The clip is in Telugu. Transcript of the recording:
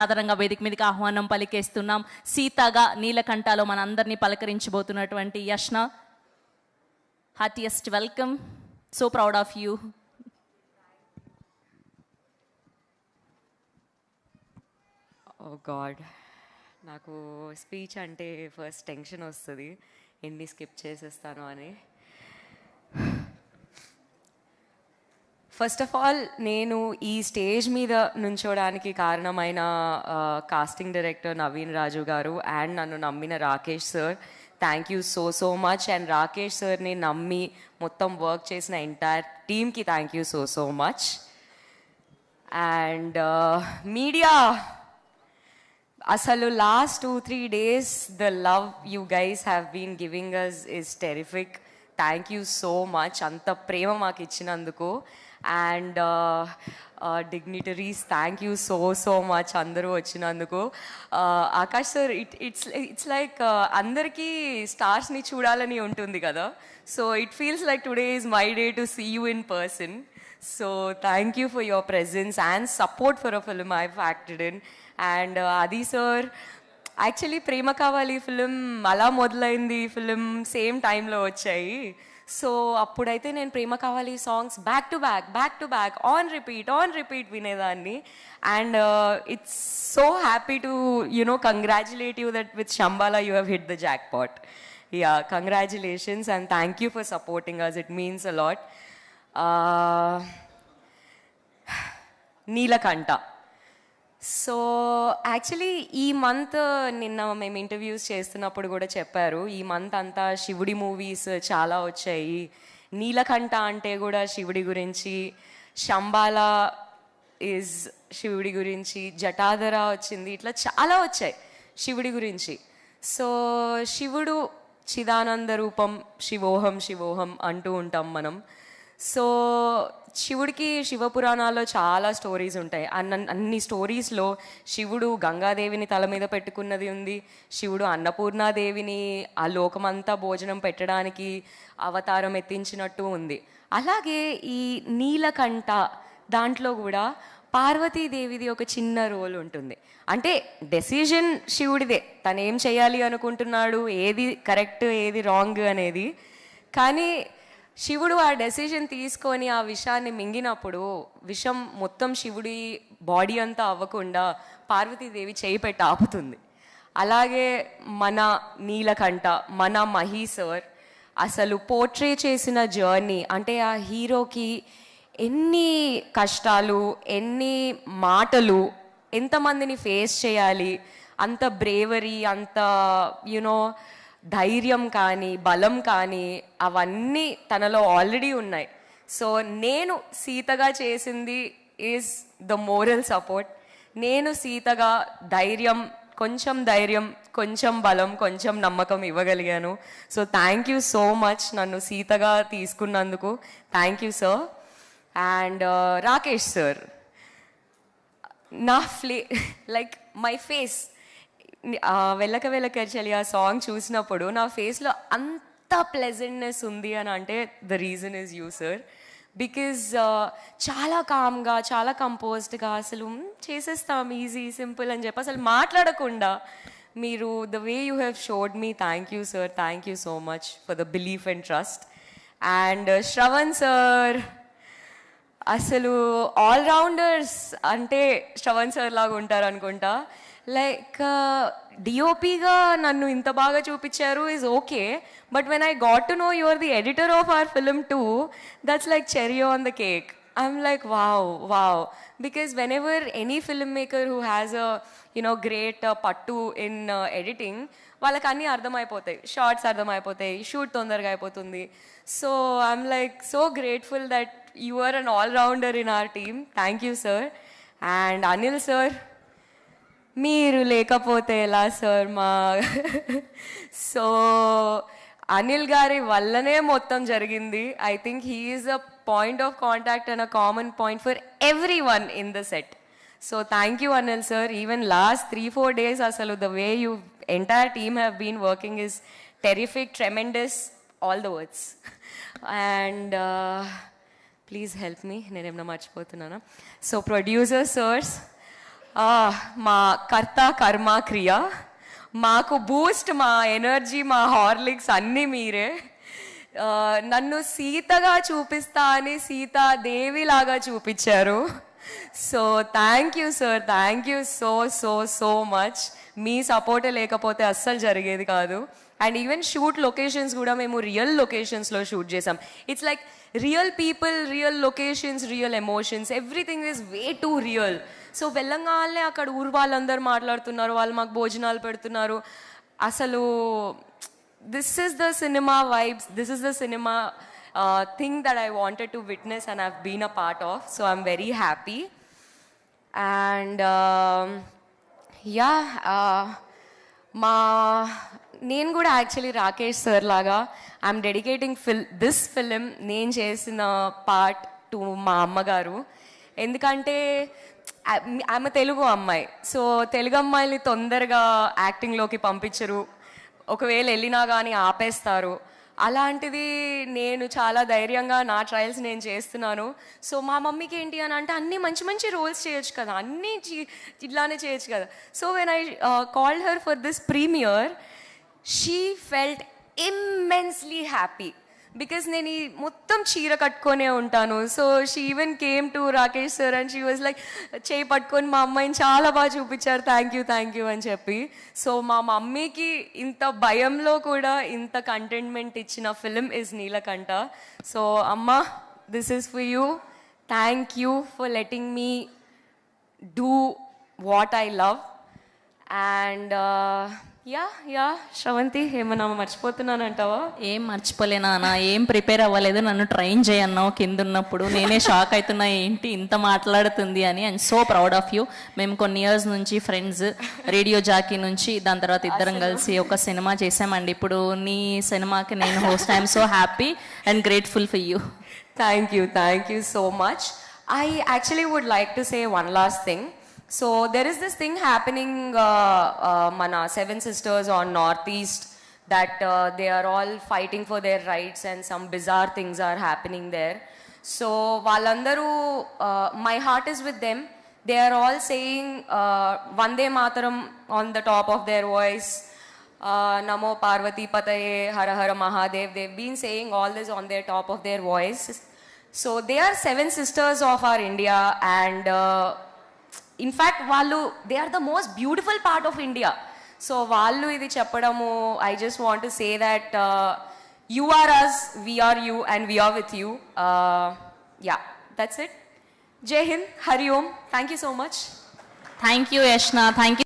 సాధారణంగా వేదిక మీదకి ఆహ్వానం పలికేస్తున్నాం. సీతగా నీలకంఠలో మనందరినీ పలకరించబోతున్నటువంటి Yashna, heartiest welcome. So proud of you. Oh god, నాకు స్పీచ్ అంటే ఫస్ట్ టెన్షన్ వస్తుంది, ఎన్ని స్కిప్ చేసేస్తాను అని. ఫస్ట్ ఆఫ్ ఆల్, నేను ఈ స్టేజ్ మీద నుంచోడానికి కారణమైన కాస్టింగ్ డైరెక్టర్ నవీన్ రాజు గారు అండ్ నన్ను నమ్మిన Rakesh sir, thank you so much. And Rakesh సార్ని నమ్మి మొత్తం వర్క్ చేసిన ఎంటైర్ టీమ్కి thank you so much. And media, అసలు last 2-3 days the love you guys have been giving us is terrific. Thank you so much, అంత ప్రేమ మాకు ఇచ్చినందుకు. And dignitaries, thank you so much అందరూ వచ్చినందుకు. ఆకాష్ సార్, ఇట్స్ లైక్ అందరికీ స్టార్స్ని చూడాలని ఉంటుంది కదా, so it feels like today is my day to see you in person. So thank you for your presence and support for a film I have acted in. And అది sir, actually Prema Kaavali film అలా మొదలైంది, ఫిలిం సేమ్ టైంలో వచ్చాయి. సో అప్పుడైతే నేను Prema Kavali songs back to back on repeat వినేదాన్ని. And it's so happy to congratulate you that with Shambhala you have hit the jackpot. Yeah, congratulations and thank you for supporting us, it means a lot. Neelakanta. So actually ఈ మంత్, నిన్న మేము ఇంటర్వ్యూస్ చేస్తున్నప్పుడు కూడా చెప్పారు, ఈ మంత్ అంతా శివుడి మూవీస్ చాలా వచ్చాయి. నీలకంఠ అంటే కూడా శివుడి గురించి, శంబాలా ఈజ్ శివుడి గురించి, జటాధర వచ్చింది, ఇట్లా చాలా వచ్చాయి శివుడి గురించి. సో శివుడు చిదానంద రూపం, శివోహం అంటూ ఉంటాం మనం. సో శివుడికి శివపురాణాల్లో చాలా స్టోరీస్ ఉంటాయి. అన్ని స్టోరీస్లో శివుడు గంగాదేవిని తల మీద పెట్టుకున్నది ఉంది, శివుడు అన్నపూర్ణాదేవిని ఆ లోకమంతా భోజనం పెట్టడానికి అవతారం ఎత్తించినట్టు ఉంది. అలాగే ఈ నీలకంఠ దాంట్లో కూడా పార్వతీదేవిది ఒక చిన్న రోల్ ఉంటుంది. అంటే డెసిజన్ శివుడిదే, తను ఏం చేయాలి అనుకుంటున్నాడు, ఏది కరెక్ట్ ఏది రాంగ్ అనేది. కానీ శివుడు ఆ డెసిషన్ తీసుకొని ఆ విషాన్ని మింగినప్పుడు విషం మొత్తం శివుడి బాడీ అంతా అవ్వకుండా పార్వతీదేవి చేయి పెట్టి ఆపుతుంది. అలాగే మన నీలకంఠ, మన మహి సార్ అసలు పోర్ట్రే చేసిన జర్నీ, అంటే ఆ హీరోకి ఎన్ని కష్టాలు, ఎన్ని మాటలు, ఎంతమందిని ఫేస్ చేయాలి, అంత బ్రేవరీ, అంత ధైర్యం కానీ బలం కానీ అవన్నీ తనలో ఆల్రెడీ ఉన్నాయి. సో నేను సీతగా చేసింది ఈజ్ ద మోరల్ సపోర్ట్. నేను సీతగా ధైర్యం, కొంచెం బలం, కొంచెం నమ్మకం ఇవ్వగలిగాను. So thank you so much నన్ను సీతగా తీసుకున్నందుకు. Thank you sir. And Rakesh sir, నా లైక్ మై ఫేస్, వెల్లక చలి ఆ సాంగ్ చూసినప్పుడు నా ఫేస్లో అంత ప్లెజెంట్నెస్ ఉంది అని అంటే the reason is you sir. Because చాలా కామ్గా, చాలా కంపోజ్డ్గా, అసలు చేసేస్తాం ఈజీ సింపుల్ అని చెప్పి అసలు మాట్లాడకుండా మీరు the way you have showed me, thank you sir, thank you so much for the belief and trust. And Shravan sir, అసలు ఆల్రౌండర్స్ అంటే శ్రవణ్ సార్ లాగా ఉంటారు అనుకుంటా. లైక్ డిఓపిగా నన్ను ఇంత బాగా చూపించారు is okay, but when I got to know you are the editor of our film too, that's like cherry on the cake. I'm like wow, because whenever any film maker who has a great పట్టు ఇన్ ఎడిటింగ్, వాళ్ళకి అన్నీ అర్థమైపోతాయి, షార్ట్స్ అర్థమైపోతాయి, షూట్ తొందరగా అయిపోతుంది. So I'm like so grateful that you are an all rounder in our team. Thank you sir. And Anil sir, మీరు లేకపోతే ఎలా సార్ సో అనిల్ గారి వల్లనే మొత్తం జరిగింది. I think he is a point of contact and a common point for every one in the set. So thank you Anil sir. Even last 3-4 days అసలు the way you entire team have been working is terrific, tremendous, all the words. And please help me, నేనేమన్నా మర్చిపోతున్నానా? సో ప్రొడ్యూసర్ సర్స్, మా కర్త కర్మ క్రియ, మాకు బూస్ట్, మా ఎనర్జీ, మా హార్లిక్స్ అన్నీ మీరే. నన్ను సీతగా చూపిస్తా అని సీతాదేవిలాగా చూపించారు. So thank you sir, thank you so so so much. మీ సపోర్టే లేకపోతే అస్సలు జరిగేది కాదు. అండ్ ఈవెన్ షూట్ లొకేషన్స్ కూడా మేము రియల్ లొకేషన్స్లో షూట్ చేసాం. It's like real people, real locations, real emotions, everything is way two real. So వెళ్ళంగానే అక్కడ ఊరు వాళ్ళందరూ మాట్లాడుతున్నారు, వాళ్ళు మాకు భోజనాలు పెడుతున్నారు. అసలు this is the cinema vibes, this is the cinema thing that I wanted to witness and I've been a part of. So I'm very happy. And yeah, నేను కూడా యాక్చువల్లీ రాకేష్ సార్ లాగా ఐఎమ్ డెడికేటింగ్ దిస్ ఫిలిం, నేను చేసిన పార్ట్ టు మా అమ్మగారు. ఎందుకంటే ఆమె తెలుగు అమ్మాయి. సో తెలుగు అమ్మాయిని తొందరగా యాక్టింగ్లోకి పంపించరు, ఒకవేళ వెళ్ళినా కానీ ఆపేస్తారు. అలాంటిది నేను చాలా ధైర్యంగా నా ట్రయల్స్ నేను చేస్తున్నాను. సో మా మమ్మీకి ఏంటి అని అంటే అన్నీ మంచి మంచి రోల్స్ చేయొచ్చు కదా, అన్నీ ఇట్లానే చేయొచ్చు కదా. So when I called her for this premiere, she felt immensely happy. Because నేను ఈ మొత్తం చీర కట్టుకొనే ఉంటాను. So she even came to Rakesh sir and she was like, చేయి పట్టుకొని మా అమ్మాయిని చాలా బాగా చూపించారు, థ్యాంక్ యూ అని చెప్పి. సో మా మమ్మీకి ఇంత భయంలో కూడా ఇంత కంటెంట్మెంట్ ఇచ్చిన ఫిలిం ఇస్ నీలకంఠ. సో అమ్మ, this is for you. Thank you for letting me do what I love. And yeah Sravanthi, ఏమన్నా మర్చిపోతున్నానంటావా? ఏం మర్చిపోలేనా అన్న, ఏం ప్రిపేర్ అవ్వలేదు, నన్ను ట్రైన్ చేయన్నావు కింద ఉన్నప్పుడు. నేనే షాక్ అవుతున్నా, ఏంటి ఇంత మాట్లాడుతుంది అని. And so proud of you. మేము కొన్ని ఇయర్స్ నుంచి ఫ్రెండ్స్, రేడియో జాకీ నుంచి, దాని తర్వాత ఇద్దరం కలిసి ఒక సినిమా చేసామండి. ఇప్పుడు నీ సినిమాకి నేను host. I'm so happy and grateful for you. Thank you so much. I actually would like to say one last thing. So there is this thing happening, mana Seven Sisters on Northeast, that they are all fighting for their rights and some bizarre things are happening there. So valandaru, my heart is with them. They are all saying Vande Mataram on the top of their voice. Namo Parvati Pataye, Hara Hara Mahadev. They've been saying all this on their top of their voice. So they are seven sisters of our India, and in fact they are the most beautiful part of India. So vallu idi cheppadamu, I just want to say that you are us, we are you, and we are with you. Yeah, that's it. Jai Hind, Hari Om. Thank you so much. Thank you Yashna, thank you.